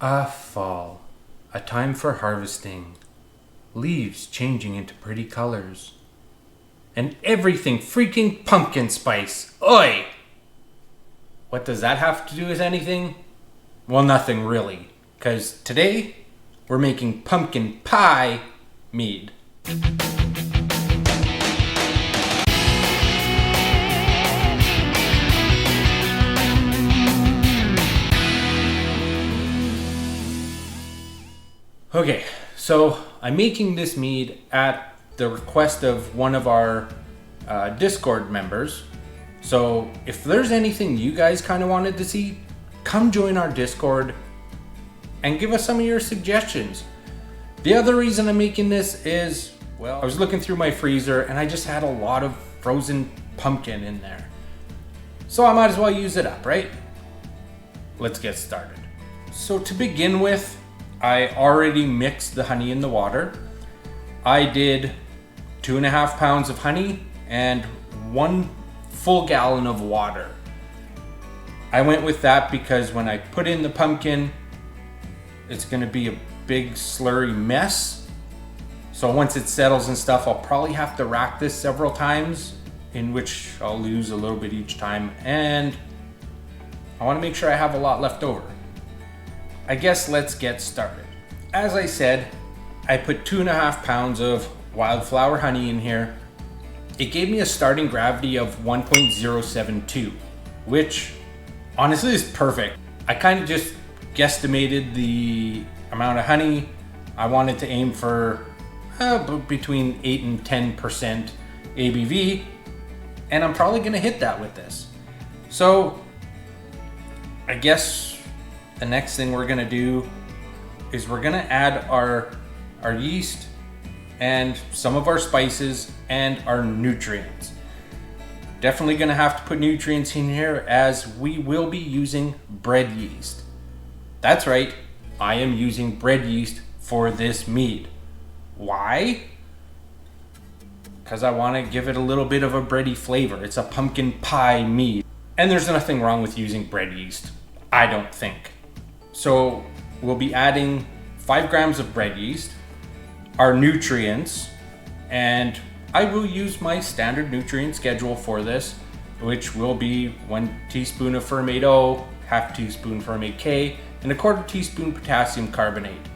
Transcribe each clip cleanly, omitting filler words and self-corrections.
Fall, a time for harvesting, leaves changing into pretty colors, and everything freaking pumpkin spice. Oi! What does that have to do with anything? Well, nothing really, because today we're making pumpkin pie mead. Okay, so I'm making this mead at the request of one of our Discord members. So if there's anything you guys kind of wanted to see, come join our Discord and give us some of your suggestions. The other reason I'm making this is, well, I was looking through my freezer and I just had a lot of frozen pumpkin in there. So I might as well use it up, right? Let's get started. So to begin with, I already mixed the honey in the water. I did 2.5 pounds of honey and 1 full gallon of water. I went with that because when I put in the pumpkin, it's gonna be a big slurry mess. So once it settles and stuff, I'll probably have to rack this several times, in which I'll lose a little bit each time. And I wanna make sure I have a lot left over. I guess let's get started. As I said, I put 2.5 pounds of Wildflower Honey in here. It gave me a starting gravity of 1.072, which honestly is perfect. I kind of just guesstimated the amount of honey. I wanted to aim for between 8 and 10% ABV, and I'm probably gonna hit that with this. So I guess the next thing we're gonna do is we're gonna add our yeast and some of our spices and our nutrients. Definitely gonna have to put nutrients in here as we will be using bread yeast. That's right, I am using bread yeast for this mead. Why? Because I wanna give it a little bit of a bready flavor. It's a pumpkin pie mead. And there's nothing wrong with using bread yeast, I don't think. So we'll be adding 5 grams of bread yeast, our nutrients, and I will use my standard nutrient schedule for this, which will be 1 teaspoon of Ferm O, half teaspoon Ferm K, and 1/4 teaspoon potassium carbonate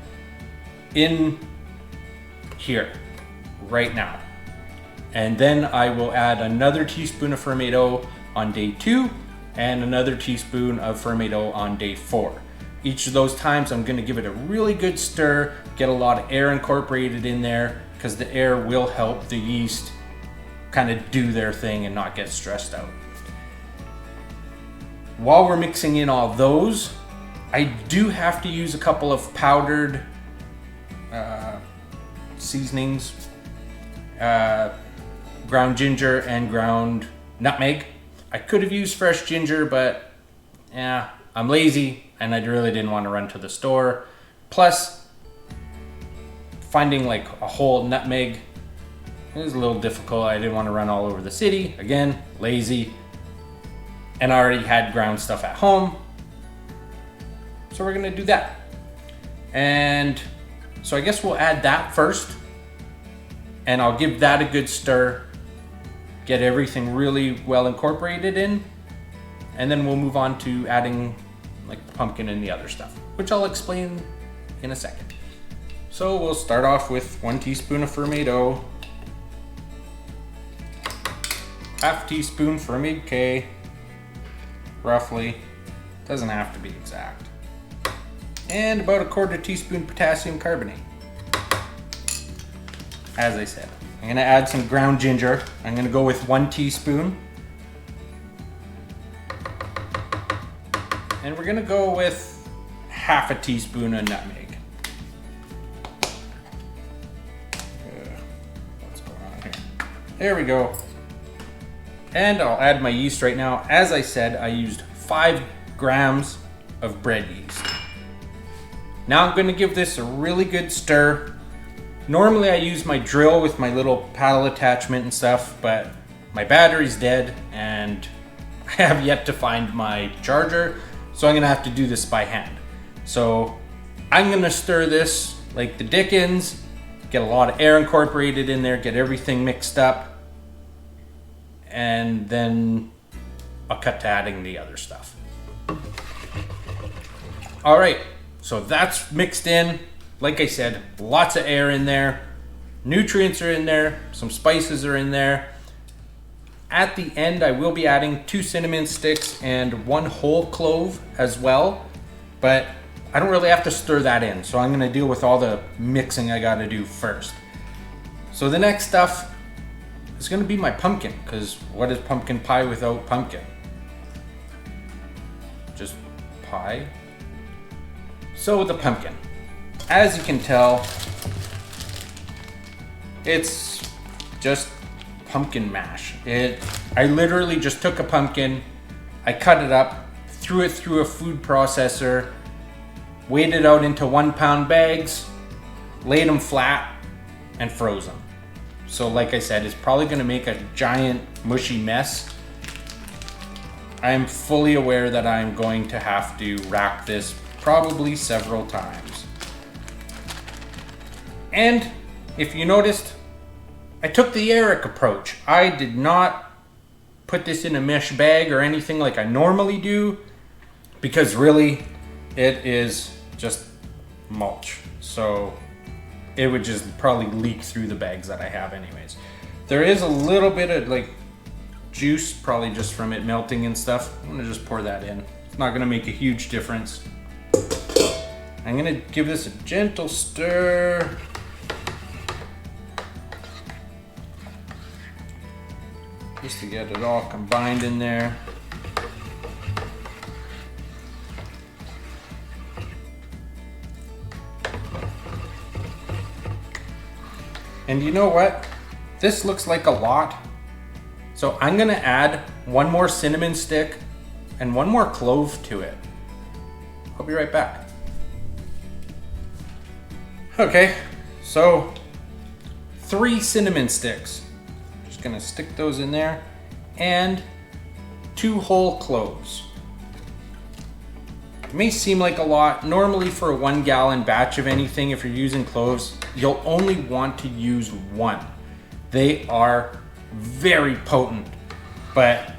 in here right now. And then I will add another teaspoon of Ferm O on day 2 and another teaspoon of Ferm O on day 4. Each of those times I'm gonna give it a really good stir, get a lot of air incorporated in there, because the air will help the yeast kind of do their thing and not get stressed out. While we're mixing in all those, I do have to use a couple of powdered seasonings, ground ginger and ground nutmeg. I could have used fresh ginger, but yeah, I'm lazy and I really didn't want to run to the store. Plus, finding like a whole nutmeg is a little difficult. I didn't want to run all over the city. Again, lazy. And I already had ground stuff at home. So we're gonna do that. And so I guess we'll add that first. And I'll give that a good stir. Get everything really well incorporated in. And then we'll move on to adding like the pumpkin and the other stuff, which I'll explain in a second. So we'll start off with 1 teaspoon of Ferm O, half teaspoon Ferm K, roughly, doesn't have to be exact, and about 1/4 teaspoon potassium carbonate. As I said, I'm gonna add some ground ginger. I'm gonna go with 1 teaspoon. And we're gonna go with half a teaspoon of nutmeg. What's going on here? There we go. And I'll add my yeast right now. As I said, I used 5 grams of bread yeast. Now I'm gonna give this a really good stir. Normally I use my drill with my little paddle attachment and stuff, but my battery's dead and I have yet to find my charger. So I'm gonna have to do this by hand. So I'm gonna stir this like the dickens, get a lot of air incorporated in there, get everything mixed up, and then I'll cut to adding the other stuff. All right, so that's mixed in. Like I said, lots of air in there. Nutrients are in there, some spices are in there. At the end, I will be adding 2 cinnamon sticks and 1 whole clove as well, but I don't really have to stir that in, so I'm gonna deal with all the mixing I gotta do first. So the next stuff is gonna be my pumpkin, because what is pumpkin pie without pumpkin? Just pie. So the pumpkin, as you can tell, it's just pumpkin mash. I literally just took a pumpkin, I cut it up, threw it through a food processor, weighed it out into 1-pound bags, laid them flat, and froze them. So like I said, it's probably gonna make a giant mushy mess. I am fully aware that I'm going to have to rack this probably several times. And if you noticed, I took the Eric approach. I did not put this in a mesh bag or anything like I normally do, because really it is just mulch. So it would just probably leak through the bags that I have anyways. There is a little bit of like juice, probably just from it melting and stuff. I'm gonna just pour that in. It's not gonna make a huge difference. I'm gonna give this a gentle stir. Just to get it all combined in there. And you know what? This looks like a lot. So I'm gonna add 1 more cinnamon stick and 1 more clove to it. I'll be right back. Okay, so 3 cinnamon sticks. Just gonna stick those in there, and 2 whole cloves. It may seem like a lot. Normally for a 1-gallon batch of anything, if you're using cloves, you'll only want to use 1. They are very potent, but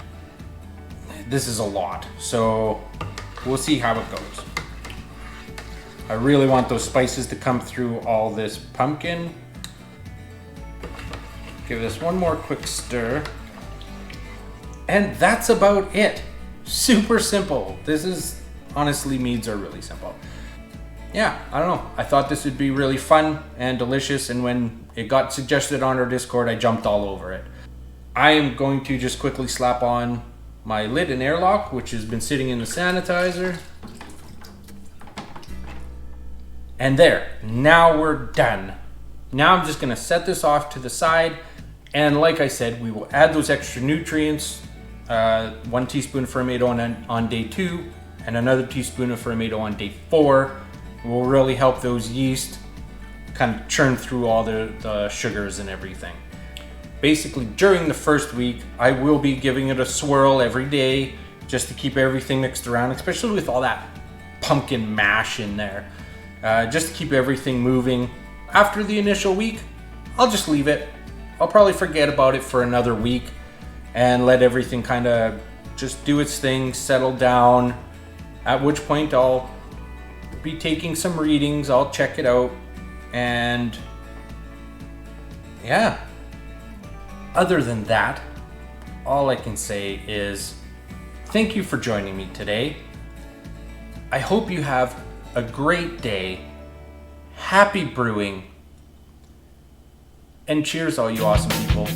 this is a lot. So we'll see how it goes. I really want those spices to come through all this pumpkin. Give this 1 more quick stir. And that's about it. Super simple. This is, honestly, meads are really simple. Yeah, I don't know. I thought this would be really fun and delicious, and when it got suggested on our Discord, I jumped all over it. I am going to just quickly slap on my lid and airlock, which has been sitting in the sanitizer. And there, now we're done. Now I'm just gonna set this off to the side, and like I said, we will add those extra nutrients. 1 teaspoon of fermento on day 2, and another teaspoon of fermento on day 4. Will really help those yeast kind of churn through all the sugars and everything. Basically, during the first week, I will be giving it a swirl every day just to keep everything mixed around, especially with all that pumpkin mash in there. Just to keep everything moving. After the initial week, I'll just leave it. I'll probably forget about it for another week and let everything kind of just do its thing, settle down, at which point I'll be taking some readings, I'll check it out, and yeah. Other than that, all I can say is thank you for joining me today. I hope you have a great day, happy brewing, and cheers all you awesome people.